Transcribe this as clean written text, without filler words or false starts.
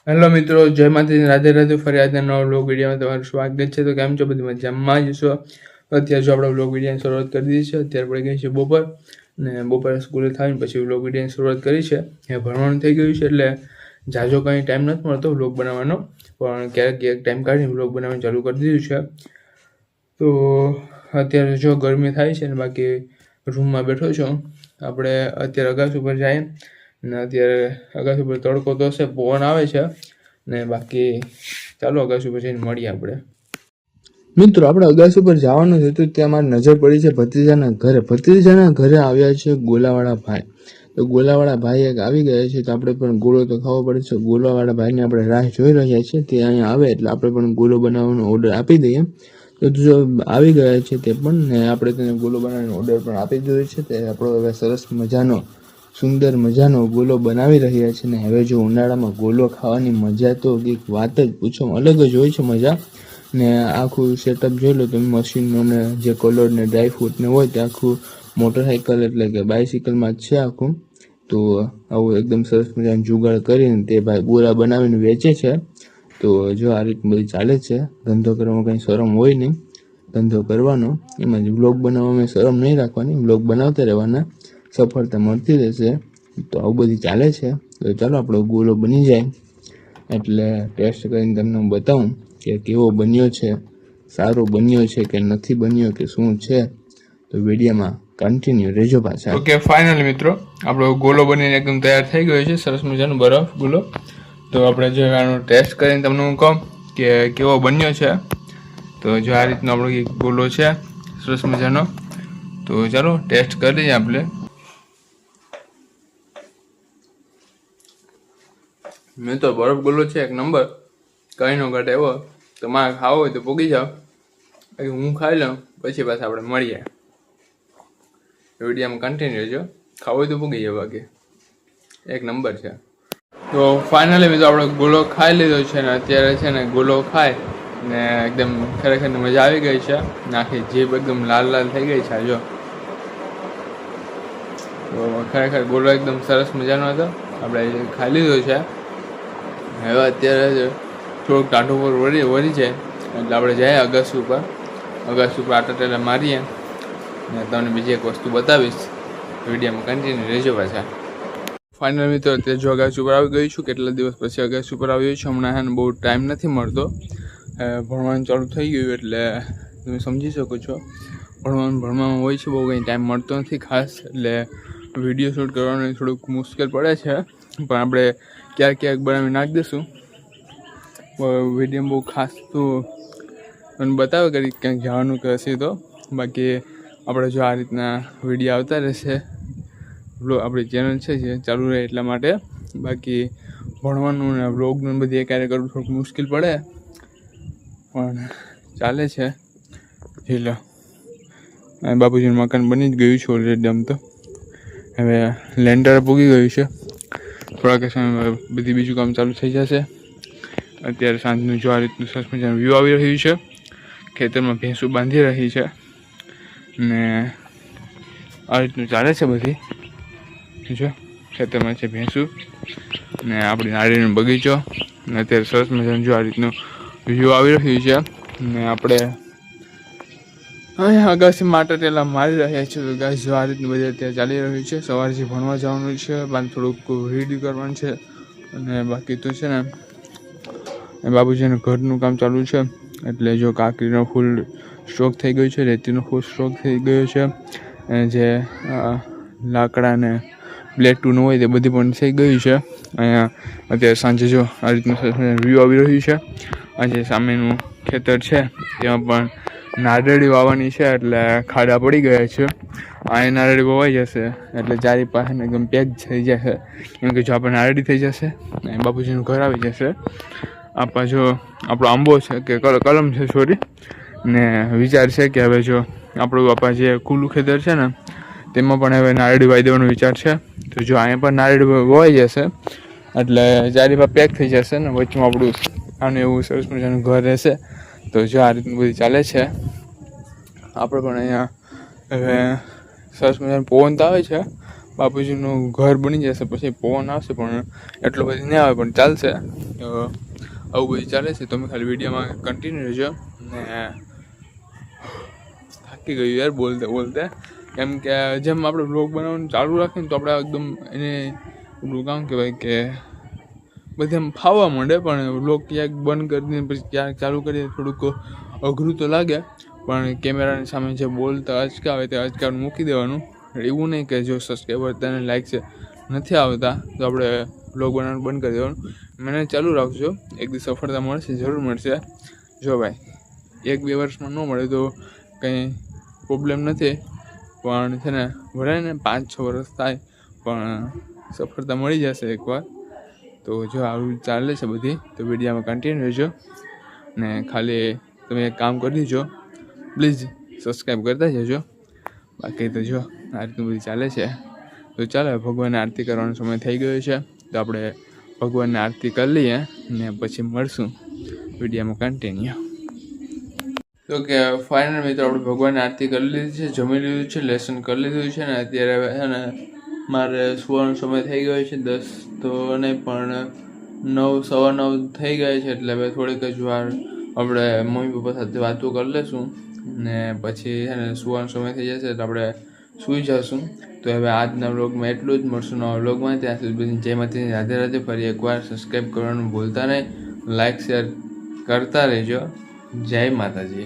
Hello મિત્રો, જય માતાજી, રાધે રાધે. ફરી આજના નવા વ્લોગ વિડીયોમાં તમારું સ્વાગત છે. તો કેમ છો? બધી મજામાં જ છો? અત્યારે જો આપણે વ્લોગ વિડીયોની શરૂઆત કરી દીધી છે. અત્યારે પડી ગઈ છે બપોર, ને બપોરે સ્કૂલે થઈને પછી વ્લોગ વિડીયોની શરૂઆત કરી છે. એ ભણવાનું થઈ ગયું છે એટલે ઝાઝો કંઈ ટાઈમ નથી મળતો વ્લોગ બનાવવાનો, પણ ક્યારેક ટાઈમ કાઢીને વ્લોગ બનાવવાનું ચાલુ કરી દીધું છે. તો અત્યારે જો ગરમી થાય છે ને બાકી રૂમમાં બેઠો છું. આપણે અત્યારે અગાસ ઉપર જઈએ ને અત્યારે અગાસ ઉપર તડકો તો છે, પવન આવે છે ને બાકી ચાલો અગાસ ઉપર જઈને મળીએ આપણે. મિત્રો આપણે અગાસ ઉપર જવાનું છે તો ત્યાં મારી નજર પડી છે ભત્રીજાના ઘરે. ભત્રીજાના ઘરે આવ્યા છે ગોલાવાળા ભાઈ. તો ગોલાવાળા ભાઈ એક આવી ગયા છે તો આપણે પણ ગોળો તો ખાવો પડે છે. ગોલાવાળા ભાઈને આપણે રાહ જોઈ રહ્યા છીએ. તે અહીંયા આવે એટલે આપણે પણ ગોળો બનાવવાનો ઓર્ડર આપી દઈએ. તો જો આવી ગયા છે તે પણ, ને આપણે તેને ગોળો બનાવવાનો ઓર્ડર પણ આપી દીધો છે. તે આપણો હવે સરસ મજાનો સુંદર મજાનો ગોલો બનાવી રહ્યા છે. ને હવે જો ઉનાળામાં ગોલો ખાવાની મજા તો કંઈક વાત જ પૂછો, અલગ જ હોય છે મજા. ને આખું સેટઅપ જોઈ લો તમે, મશીનનો ને જે કલર ને ડ્રાયફ્રૂટ ને હોય તે આખું મોટરસાઇકલ એટલે કે બાઇસિકલમાં જ છે આખું. તો આવું એકદમ સરસ મજાનું જુગાડ કરીને તે ભાઈ ગોળા બનાવીને વેચે છે. તો જો આ રીત બધી ચાલે છે. ધંધો કરવામાં કંઈ શરમ હોય નહીં, ધંધો કરવાનો, એમાં જ વ્લોગ બનાવવામાં શરમ નહીં રાખવાની, વ્લોગ બનાવતા રહેવાના, સફળતા મળતી રહેશે. તો આવું બધી ચાલે છે. તો ચાલો આપણો ગોળો બની જાય એટલે ટેસ્ટ કરીને તમને હું બતાવું કે કેવો બન્યો છે, સારો બન્યો છે કે નથી બન્યો કે શું છે. તો વિડીયોમાં કન્ટિન્યુ રહેજો પાછા. ઓકે, ફાઇનલી મિત્રો આપણો ગોલો બનીને એકદમ તૈયાર થઈ ગયો છે, સરસ મજાનો બરફ ગોલો. તો આપણે જો આનો ટેસ્ટ કરીને તમને હું કહું કે કેવો બન્યો છે. તો જો આ રીતનો આપણો ગોલો છે સરસ મજાનો. તો ચાલો ટેસ્ટ કરી દઈએ આપણે. મેં તો બરફ ગોલો છે એક નંબર, કંઈ નો ઘટે એવો. તમારે ખાવો હોય તો પોગી જાઓ, હું ખાઈ લઉં પછી પાછા આપણે મળીએ. વિડીયોમાં કન્ટિન્યુ રહેજો, ખાવો હોય તો પોગી જાઓ, બાકી એક નંબર છે. તો ફાઇનલી મેં તો આપણો ગોલો ખાઈ લીધો છે ને અત્યારે છે ને ગોલો ખાય ને એકદમ ખરેખર મજા આવી ગઈ છે. આખી જીભ એકદમ લાલ લાલ થઈ ગઈ છે. જો તો ખરેખર ગોલો એકદમ સરસ મજાનો હતો, આપણે ખાઈ લીધો છે. હવે અત્યારે થોડુંક ટાઢું પર વળી જાય એટલે આપણે જઈએ અગાસી ઉપર. અગાસી ઉપર આટા ટેલા મારીએ ને તમને બીજી એક વસ્તુ બતાવીશ. વિડીયોમાં કન્ટિન્યુ રહેજો પાછા. ફાઇનલ મિત્રો અત્યારે જો અગાસી ઉપર આવી ગઈ છું. કેટલા દિવસ પછી અગાસી ઉપર આવી છું. હમણાં એને બહુ ટાઈમ નથી મળતો, ભણવાનું ચાલુ થઈ ગયું એટલે તમે સમજી શકો છો. ભણવામાં હોય છે, બહુ કંઈ ટાઈમ મળતો નથી ખાસ, એટલે વિડીયો શૂટ કરવાનું થોડુંક મુશ્કેલ પડે છે. પણ આપણે ક્યાંક બનાવી નાખી દઈશું. વિડીયો બહુ ખાસ તો મને બતાવે કરી ક્યાંક જવાનું કે હશે તો. બાકી આપણે જો આ રીતના વિડીયો આવતા રહેશે, આપણી ચેનલ છે જે ચાલુ રહે એટલા માટે. બાકી ભણવાનું ને વ્લોગનું બધી એકારે કરવું થોડુંક મુશ્કેલ પડે, પણ ચાલે છે. લો બાપુજીનું મકાન બની જ ગયું છે ઓલરેડી. આમ તો હવે લેન્ડર પૂગી ગયું છે. થોડાક સમયમાં બધી બીજું કામ ચાલુ થઈ જશે. અત્યારે સાંજનું જો આ રીતનું સરસ મજાનું વ્યૂ આવી રહ્યું છે. ખેતરમાં ભેંસું બાંધી રહી છે ને આ રીતનું ચાલે છે બધી. જો ખેતરમાં છે ભેંસું ને આપણી નાળીનો બગીચો. ને અત્યારે સરસ મજાનું જો આ રીતનું વ્યૂ આવી રહ્યું છે. ને આપણે અહીંયા અગાસી માટે ટેલા મારી રહ્યા છીએ. તો ગાઈસ જો આ રીતનું બધું અત્યારે ચાલી રહ્યું છે. સવારથી ભણવા જવાનું છે, બાદ થોડુંક રીડ કરવાનું છે અને બાકી તો છે ને બાબુજીનું ઘરનું કામ ચાલુ છે. એટલે જો કાકરીનો ફૂલ સ્ટોક થઈ ગયો છે, રેતીનો ફૂલ સ્ટોક થઈ ગયો છે, જે લાકડા ને બ્લેકનું હોય તે બધી પણ થઈ ગયું છે. અહીંયા અત્યારે સાંજે જો આ રીતનું વ્યૂ આવી રહ્યું છે. આજે સામેનું ખેતર છે ત્યાં પણ નારળી વાવવાની છે એટલે ખાડા પડી ગયા છે. અહીં નારળી વવાઈ જશે એટલે ચારી પાસે એકદમ પેક થઈ જશે. કેમ કે જો આપણે નારળી થઈ જશે અને બાપુજીનું ઘર આવી જશે. આપણા જો આપણો આંબો છે કે કલમ છે સોરી, ને વિચાર છે કે હવે જો આપણું આપણા જે ખુલ્લું ખેતર છે ને તેમાં પણ હવે નારળી વાવી દેવાનો વિચાર છે. તો જો અહીંયા પણ નારળી વવાઈ જશે એટલે ચારી પાસે પેક થઈ જશે ને વચમાં આપણું આનું એવું સરસ મજાનું ઘર રહેશે. તો જો આ રીતનું બધી ચાલે છે. આપણે પણ અહીંયા હવે સરસ મજાનું પવન તો આવે છે, બાપુજીનું ઘર બની જશે, પછી પવન આવશે પણ એટલો બધી નહીં આવે પણ ચાલશે. તો આવું બધું ચાલે છે. તમે ખાલી વિડીયોમાં કન્ટિન્યુ રહેજો. ને થાકી ગયું યાર બોલતે બોલતે, કેમ કે જેમ આપણે વ્લોગ બનાવવાનું ચાલુ રાખીએ ને તો આપણે એકદમ એને એટલું કામ કહેવાય કે બધે એમ ફાવવા માંડે, પણ વ્લોગ ક્યાંક બંધ કરી દઈએ પછી ક્યાંક ચાલુ કરીએ થોડુંક અઘરું તો લાગે. પણ કેમેરાની સામે જે બોલતા અચકાવે તે અચકાવવાનું મૂકી દેવાનું. એવું નહીં કે જો સબસ્ક્રાઈબર તને લાઈક છે નથી આવતા તો આપણે વ્લોગ બનાવવાનું બંધ કરી દેવાનું. મને ચાલુ રાખજો, એક દિવસ સફળતા મળશે, જરૂર મળશે. જો ભાઈ 1-2 વર્ષમાં ન મળે તો કંઈ પ્રોબ્લેમ નથી, પણ છે ને ભલે ને 5-6 વર્ષ થાય પણ સફળતા મળી જશે એકવાર. તો જો આવું ચાલે છે બધી, તો વિડીયોમાં કન્ટિન્યુ રહેજો. ને ખાલી તમે એક કામ કરી દેજો, પ્લીઝ સબસ્ક્રાઈબ કરતા જજો. બાકી તો જો આ રીતનું બધું ચાલે છે. તો ચાલો ભગવાનની આરતી કરવાનો સમય થઈ ગયો છે, તો આપણે ભગવાનની આરતી કરી લઈએ ને પછી મળશું વિડીયોમાં કન્ટિન્યુ. તો કે ફાઇનલ મિત્રો આપણે ભગવાનની આરતી કરી લીધી છે, જમી લીધું છે, લેસન કરી લીધું છે ને અત્યારે હવે છે ને મારે સુવાનો સમય થઈ ગયો છે. 10 તો નહીં પણ 9, 9:15 થઈ ગયા છે. એટલે હવે થોડીક જ વાર આપણે મમ્મી પપ્પા સાથે વાતો કરી લઈશું ને પછી છે ને સુવાનો સમય થઈ જશે એટલે આપણે સૂઈ જઈશું. તો હવે આજના વ્લોગમાં એટલું જ. મળશું નવા વ્લોગમાં. ત્યાં સુધી બધી જય માતાજી, રાધે રાધે. ફરી એકવાર સબસ્ક્રાઈબ કરવાનું ભૂલતા નહીં, લાઇક શેર કરતા રહેજો. જય માતાજી.